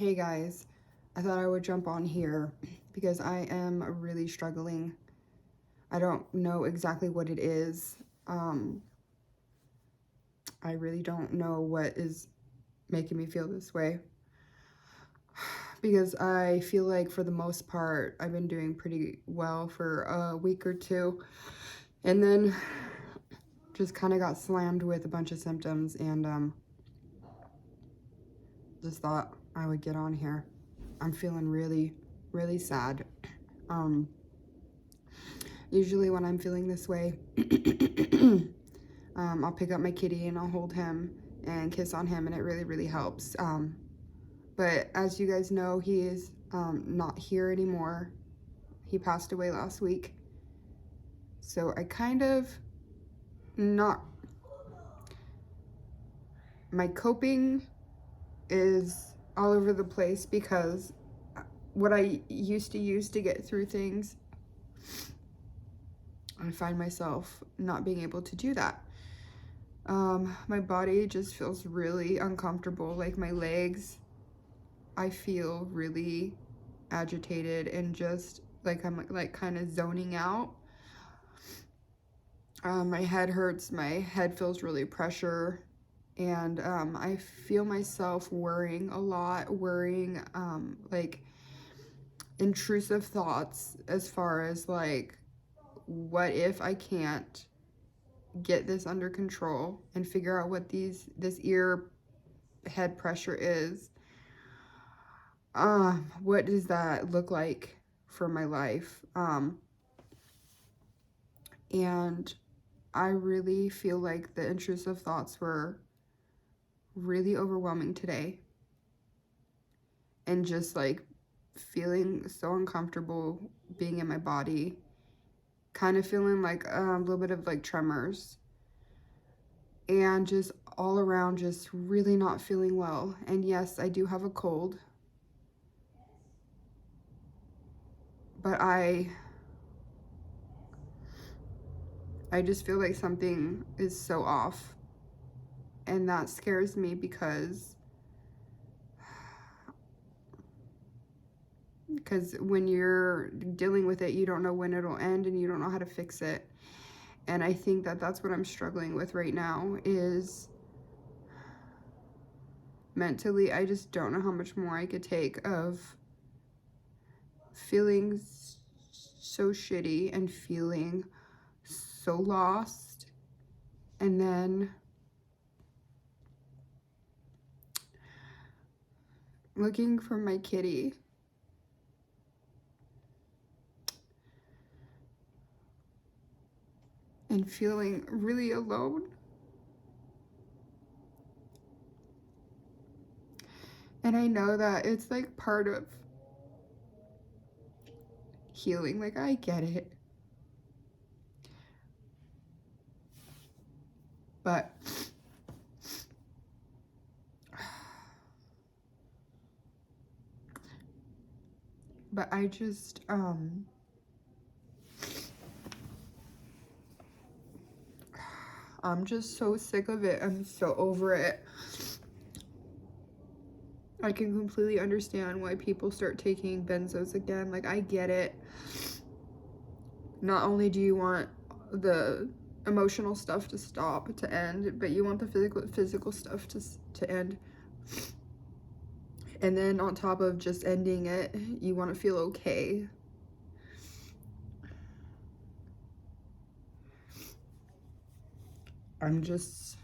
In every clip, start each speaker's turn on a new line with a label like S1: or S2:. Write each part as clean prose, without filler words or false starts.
S1: Hey guys, I thought I would jump on here because I am really struggling. I don't know exactly what it is. I really don't know what is making me feel this way because I feel like for the most part I've been doing pretty well for a week or two, and then just kind of got slammed with a bunch of symptoms, and just thought I would get on here. I'm feeling really sad. Um, Usually when I'm feeling this way, I'll pick up my kitty and I'll hold him and kiss on him, and it really helps. But as you guys know, he is not here anymore. He passed away last week. So I kind of not, my coping is all over the place because what I used to use to get through things, I find myself not being able to do that. My body just feels really uncomfortable, like my legs, I feel really agitated and just like I'm like kind of zoning out. My head hurts, my head feels really pressure, and I feel myself worrying a lot, worrying like intrusive thoughts as far as like, what if I can't get this under control and figure out what this ear head pressure is? What does that look like for my life? And I really feel like the intrusive thoughts were really overwhelming today, and just like feeling so uncomfortable being in my body, kind of feeling like a little bit of like tremors, and just all around just really not feeling well. And yes, I do have a cold, but I just feel like something is so off, and that scares me because when you're dealing with it, you don't know when it'll end and you don't know how to fix it. And I think that that's what I'm struggling with right now, is mentally I just don't know how much more I could take of feeling so shitty and feeling so lost, and then looking for my kitty and feeling really alone. And I know that it's like part of healing, like I get it, but I just I'm just so sick of it. I'm so over it. I can completely understand why people start taking benzos again. Like, I get it. Not only do you want the emotional stuff to stop, to end, but you want the physical stuff to end. And then on top of just ending it, you want to feel okay. I'm just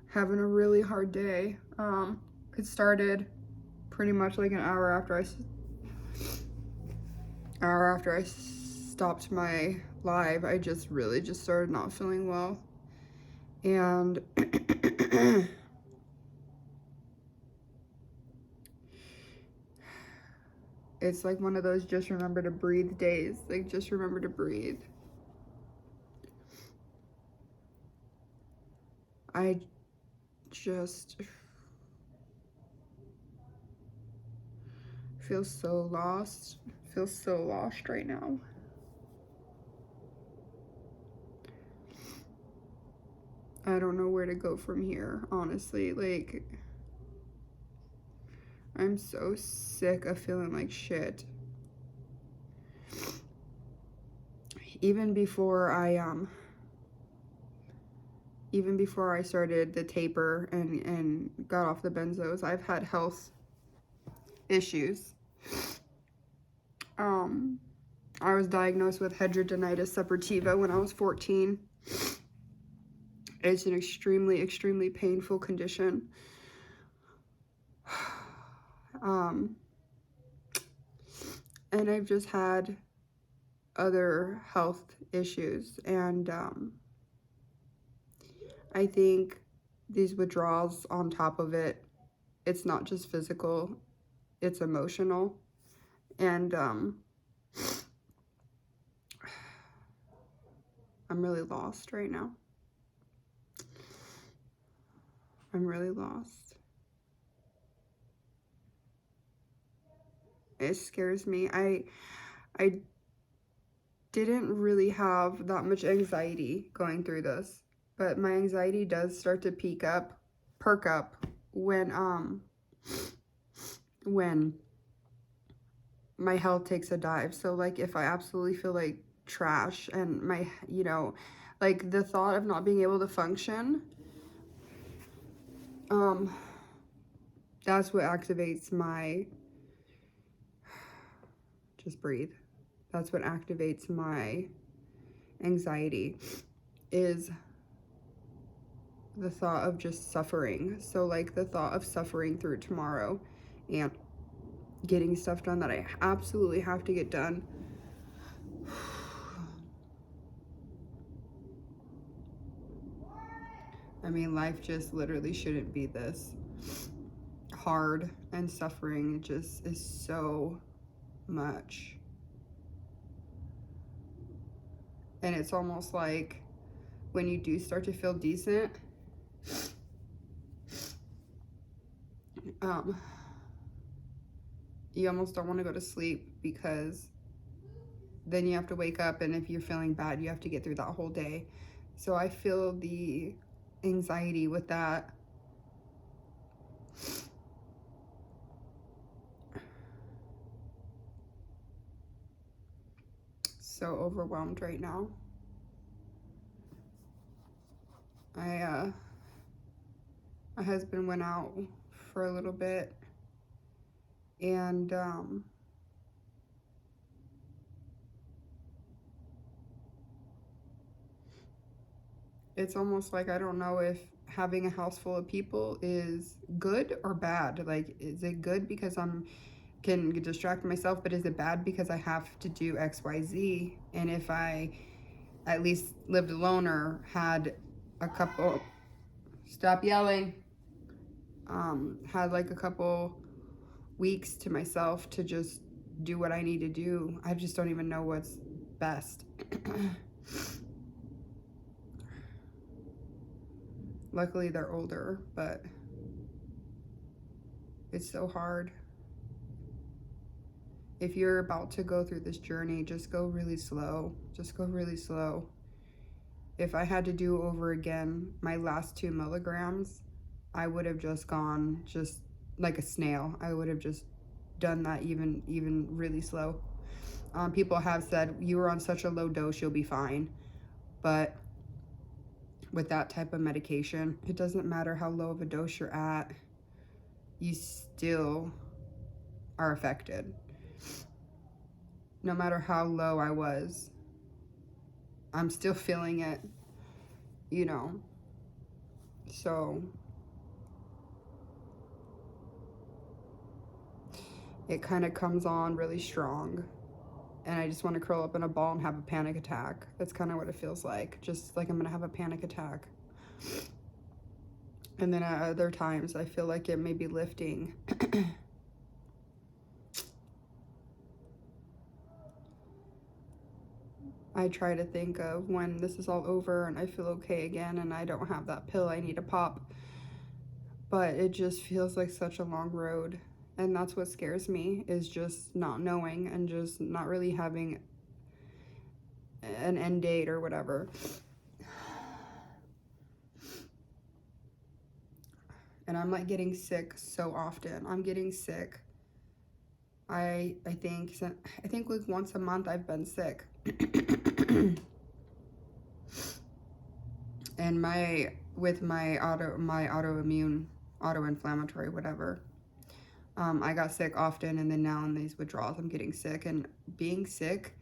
S1: having a really hard day. It started pretty much like an hour after I stopped my live. I just really just started not feeling well, and it's like one of those just remember to breathe days. Like, just remember to breathe. I just feel so lost. Feel so lost right now. I don't know where to go from here, honestly. Like, I'm so sick of feeling like shit. Even before I started the taper and got off the benzos, I've had health issues. I was diagnosed with hidradenitis suppurativa when I was 14. It's an extremely, extremely painful condition. And I've just had other health issues, and I think these withdrawals on top of it, it's not just physical, it's emotional, and I'm really lost right now. I'm really lost. It scares me. I didn't really have that much anxiety going through this, but my anxiety does start to perk up when my health takes a dive. So like if I absolutely feel like trash and my, like the thought of not being able to function, that's what activates my, just breathe. That's what activates my anxiety, is the thought of just suffering. So like the thought of suffering through tomorrow and getting stuff done that I absolutely have to get done. I mean, life just literally shouldn't be this hard, and suffering just is so much. And it's almost like when you do start to feel decent, you almost don't want to go to sleep, because then you have to wake up, and if you're feeling bad, you have to get through that whole day. So I feel the anxiety with that. So overwhelmed right now. My husband went out for a little bit, and it's almost like I don't know if having a house full of people is good or bad. Like, is it good because can distract myself, but is it bad because I have to do XYZ? And if I at least lived alone or had a couple, stop yelling, had like a couple weeks to myself to just do what I need to do, I just don't even know what's best. Luckily they're older, but it's so hard. If you're about to go through this journey, just go really slow. Just go really slow. If I had to do over again my last 2 milligrams, I would have just gone just like a snail. I would have just done that even really slow. People have said, you were on such a low dose, you'll be fine. But with that type of medication, it doesn't matter how low of a dose you're at, you still are affected. No matter how low I was, I'm still feeling it, So it kind of comes on really strong, and I just want to curl up in a ball and have a panic attack. That's kind of what it feels like, just like I'm gonna have a panic attack. And then at other times I feel like it may be lifting. I try to think of when this is all over and I feel okay again and I don't have that pill I need to pop, but it just feels like such a long road. And that's what scares me, is just not knowing and just not really having an end date or whatever. And I'm like getting sick so often. I'm getting sick. I think like once a month I've been sick. And my autoinflammatory, whatever. I got sick often, and then now in these withdrawals I'm getting sick, and being sick,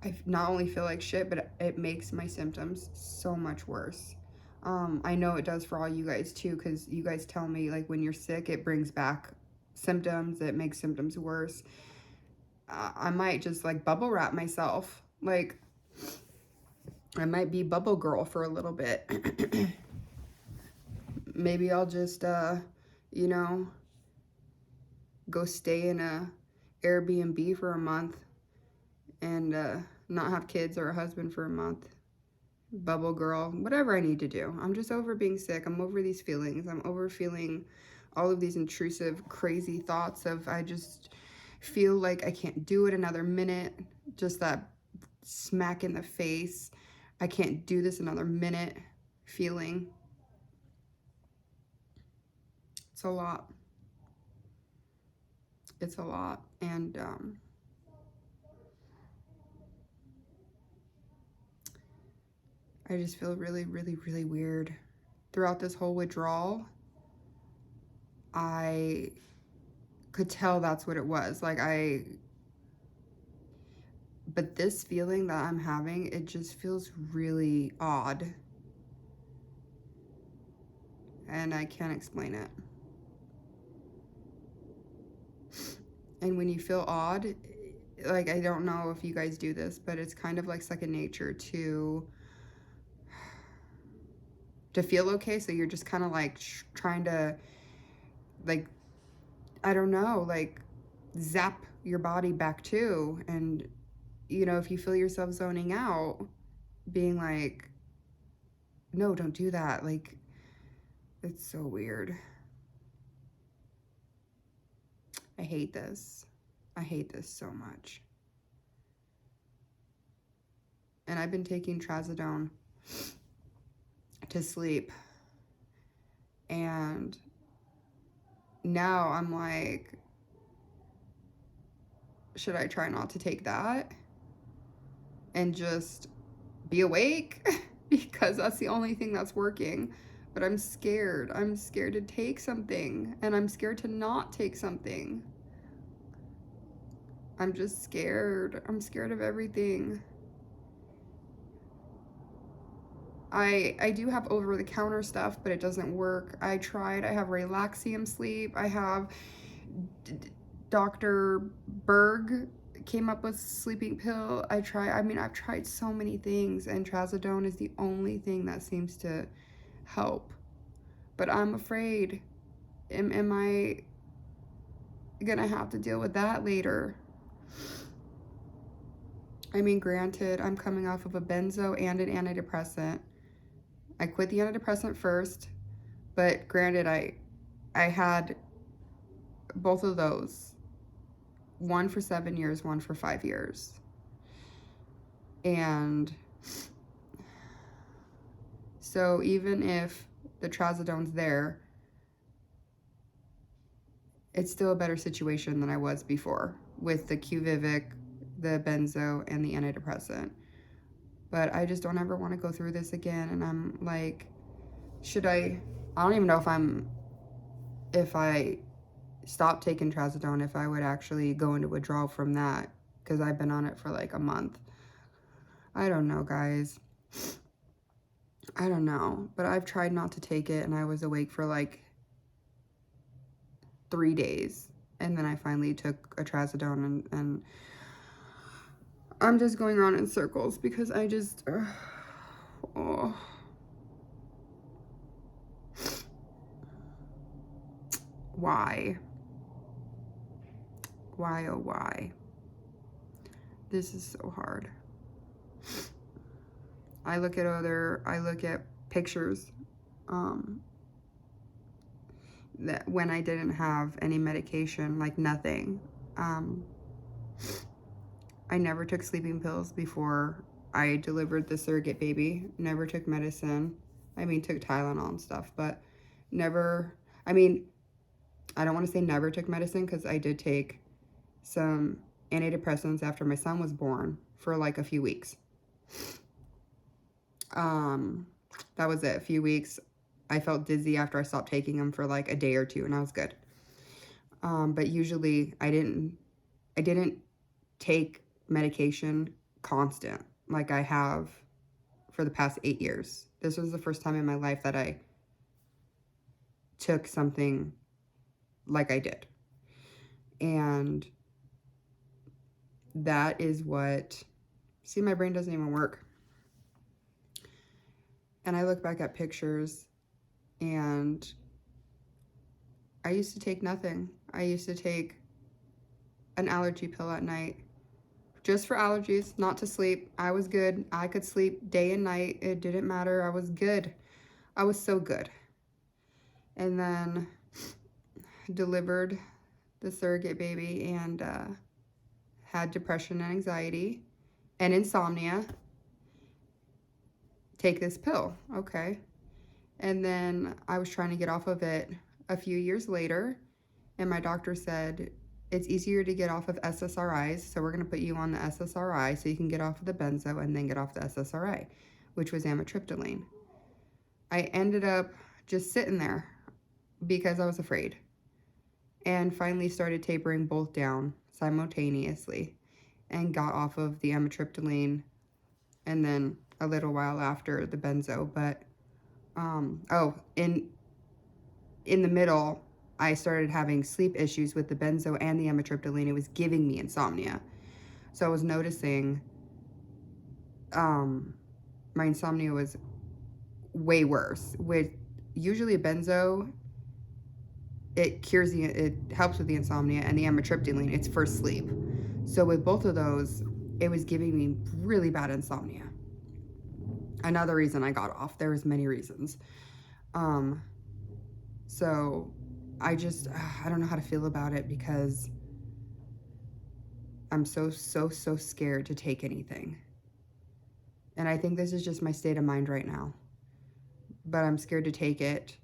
S1: I not only feel like shit, but it makes my symptoms so much worse. I know it does for all you guys too, because you guys tell me like when you're sick, it brings back symptoms, it makes symptoms worse. I might just like bubble wrap myself. Like, I might be bubble girl for a little bit. Maybe I'll just, you know, go stay in a Airbnb for a month and not have kids or a husband for a month. Bubble girl, whatever I need to do. I'm just over being sick. I'm over these feelings. I'm over feeling all of these intrusive, crazy thoughts of I just feel like I can't do it another minute. Just that smack in the face. I can't do this another minute feeling. It's a lot. It's a lot. And I just feel really, really, really weird. Throughout this whole withdrawal, I could tell that's what it was. But this feeling that I'm having, it just feels really odd. And I can't explain it. And when you feel odd, like, I don't know if you guys do this, but it's kind of like second nature to feel okay. So you're just kind of like trying to, like, I don't know, like zap your body back too. And, you know, if you feel yourself zoning out, being like, no, don't do that. Like, it's so weird. I hate this. I hate this so much. And I've been taking trazodone to sleep. And now I'm like, should I try not to take that and just be awake? Because that's the only thing that's working. But I'm scared. I'm scared to take something, and I'm scared to not take something. I'm just scared. I'm scared of everything. I do have over-the-counter stuff, but it doesn't work. I tried. I have Relaxium sleep. I have Dr. Berg came up with sleeping pill. I've tried so many things, and trazodone is the only thing that seems to help. But I'm afraid. Am I gonna have to deal with that later? I mean, granted, I'm coming off of a benzo and an antidepressant. I quit the antidepressant first, but granted, I had both of those. One for 7 years, one for 5 years. And so even if the trazodone's there, it's still a better situation than I was before with the QVivic, the benzo, and the antidepressant. But I just don't ever want to go through this again. And I'm like, I don't even know if I stop taking trazodone, if I would actually go into withdrawal from that, because I've been on it for like a month. I don't know, guys. I don't know, but I've tried not to take it, and I was awake for like 3 days, and then I finally took a trazodone, and I'm just going around in circles because I just, oh. Why? Why, oh why? This is so hard. I look at pictures, that when I didn't have any medication, like nothing. I never took sleeping pills before I delivered the surrogate baby. Never took medicine. I mean, took Tylenol and stuff, but never. I mean, I don't want to say never took medicine because I did take some antidepressants after my son was born for like a few weeks. Um, that was it, a few weeks. I felt dizzy after I stopped taking them for like a day or two, and I was good. But usually I didn't take medication constant like I have for the past 8 years. This was the first time in my life that I took something like I did. And that is what, see, my brain doesn't even work. And I look back at pictures, and I used to take nothing. I used to take an allergy pill at night just for allergies, not to sleep. I was good. I could sleep day and night. It didn't matter. I was good. I was so good. And then delivered the surrogate baby and had depression and anxiety and insomnia. Take this pill. Okay. And then I was trying to get off of it a few years later, and my doctor said, it's easier to get off of SSRIs, so we're going to put you on the SSRI so you can get off of the benzo and then get off the SSRI, which was amitriptyline. I ended up just sitting there because I was afraid, and finally started tapering both down simultaneously and got off of the amitriptyline, and then a little while after the benzo. But in the middle, I started having sleep issues with the benzo and the amitriptyline. It was giving me insomnia. So I was noticing my insomnia was way worse. With usually a benzo, it helps with the insomnia, and the amitriptyline, it's for sleep. So with both of those, it was giving me really bad insomnia. Another reason I got off. There was many reasons. So I don't know how to feel about it because I'm so scared to take anything. And I think this is just my state of mind right now. But I'm scared to take it.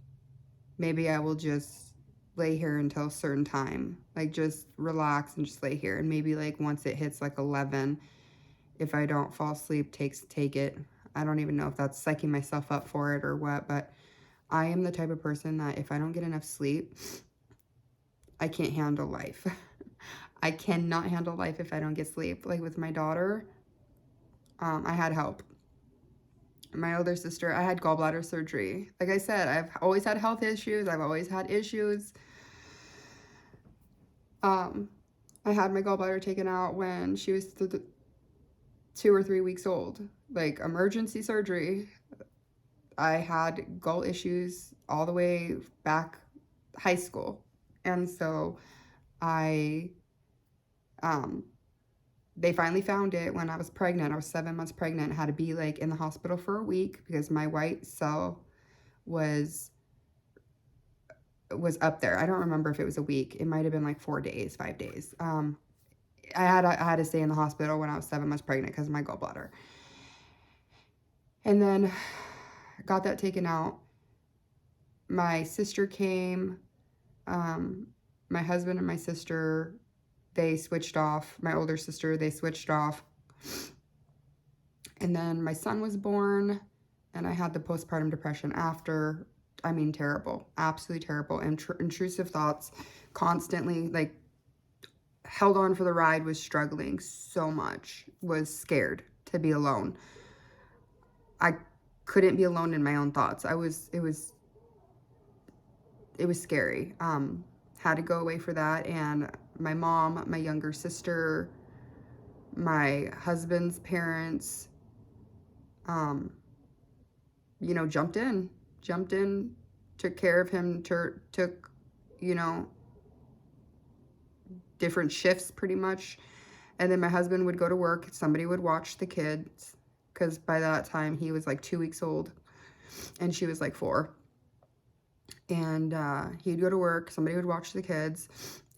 S1: Maybe I will just lay here until a certain time. Like, just relax and just lay here. And maybe, like, once it hits, like, 11, if I don't fall asleep, take it. I don't even know if that's psyching myself up for it or what. But I am the type of person that if I don't get enough sleep, I can't handle life. I cannot handle life if I don't get sleep. Like with my daughter, I had help. My older sister, I had gallbladder surgery. Like I said, I've always had health issues. I've always had issues. I had my gallbladder taken out when she was 2 or 3 weeks old. Like emergency surgery. I had gall issues all the way back high school. And so they finally found it when I was pregnant. I was 7 months pregnant. I had to be like in the hospital for a week because my white cell was up there. I don't remember if it was a week. It might have been like 4 days, 5 days. I had to stay in the hospital when I was 7 months pregnant because of my gallbladder. And then got that taken out. My sister came. My husband and my sister, they switched off. My older sister, they switched off. And then my son was born, and I had the postpartum depression after. I mean, terrible, absolutely terrible. Intrusive thoughts, constantly, like, held on for the ride, was struggling so much, was scared to be alone. I couldn't be alone in my own thoughts. It was scary. Had to go away for that, and my mom, my younger sister, my husband's parents, jumped in, took care of him, took, different shifts pretty much. And then my husband would go to work. Somebody would watch the kids because by that time he was like 2 weeks old and she was like 4. And he'd go to work. Somebody would watch the kids.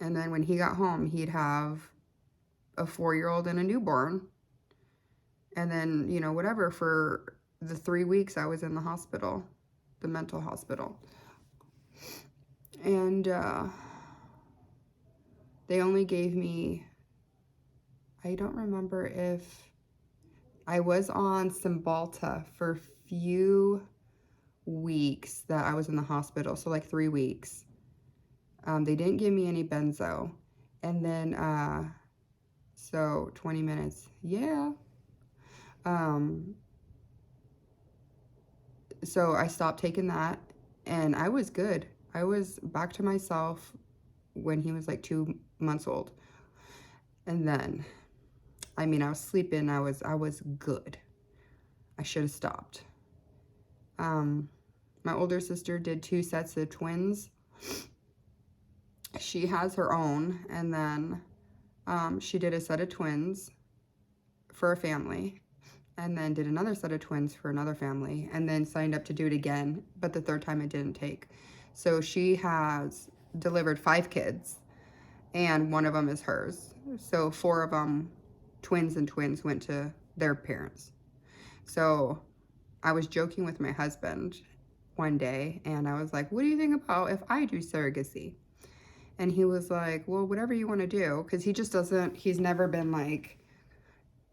S1: And then when he got home, he'd have a 4-year-old and a newborn. And then, whatever, for the 3 weeks I was in the hospital, the mental hospital. And they only gave me, I don't remember if I was on Cymbalta for a few weeks that I was in the hospital, so like 3 weeks. They didn't give me any benzo. And then, so 20 minutes, yeah. So I stopped taking that, and I was good. I was back to myself when he was like 2 months old. And then, I mean, I was sleeping, I was good. I should have stopped. My older sister did 2 sets of twins. She has her own, and then she did a set of twins for a family, and then did another set of twins for another family, and then signed up to do it again, but the third time it didn't take. So she has delivered 5 kids, and one of them is hers. So 4 of them, twins and twins, went to their parents. So I was joking with my husband one day, and I was like, what do you think about if I do surrogacy? And he was like, well, whatever you want to do, because he just doesn't, he's never been like,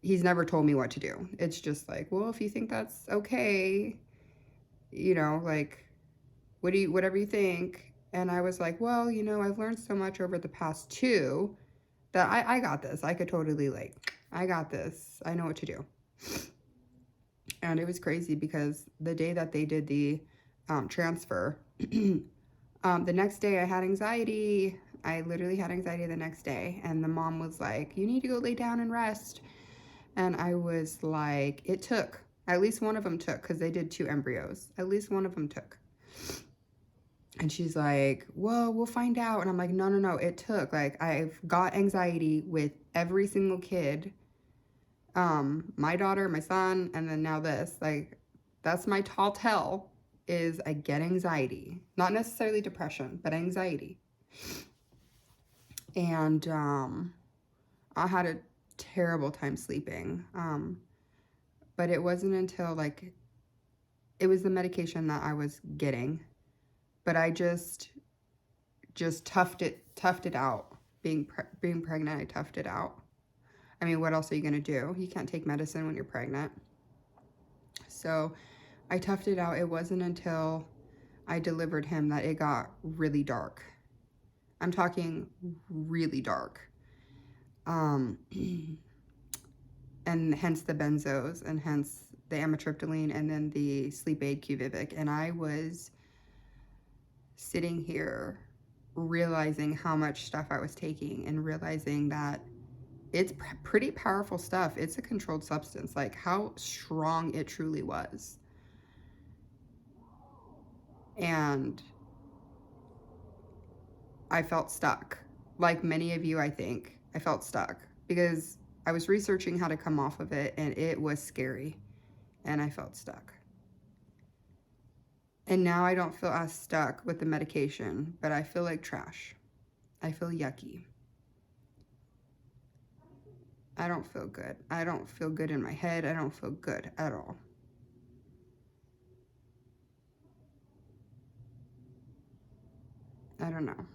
S1: he's never told me what to do. It's just like, well, if you think that's okay, you know, like, whatever you think. And I was like, well, you know, I've learned so much over the past 2 that I got this. I could totally, like, I got this. I know what to do. And it was crazy because the day that they did the transfer, the next day I had anxiety. I literally had anxiety the next day. And the mom was like, you need to go lay down and rest. And I was like, it took. At least one of them took, because they did 2 embryos. At least one of them took. And she's like, well, we'll find out. And I'm like, no, it took. Like, I've got anxiety with every single kid. My daughter, my son, and then now this. Like, that's my tall tale, is I get anxiety. Not necessarily depression, but anxiety. And I had a terrible time sleeping. But it wasn't until, like, it was the medication that I was getting. But I just toughed it out. Being pregnant, I toughed it out. I mean, what else are you going to do? You can't take medicine when you're pregnant. So I toughed it out. It wasn't until I delivered him that it got really dark. I'm talking really dark. And hence the benzos, and hence the amitriptyline, and then the sleep aid Quvivic. And I was sitting here realizing how much stuff I was taking, and realizing that it's pretty powerful stuff. It's a controlled substance. Like, how strong it truly was. And I felt stuck. Like many of you, I think, I felt stuck because I was researching how to come off of it, and it was scary, and I felt stuck. And now I don't feel as stuck with the medication, but I feel like trash. I feel yucky. I don't feel good. I don't feel good in my head. I don't feel good at all. I don't know.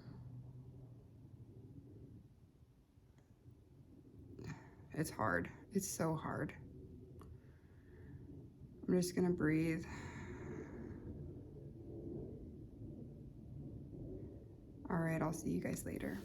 S1: It's hard. It's so hard. I'm just gonna breathe. All right, I'll see you guys later.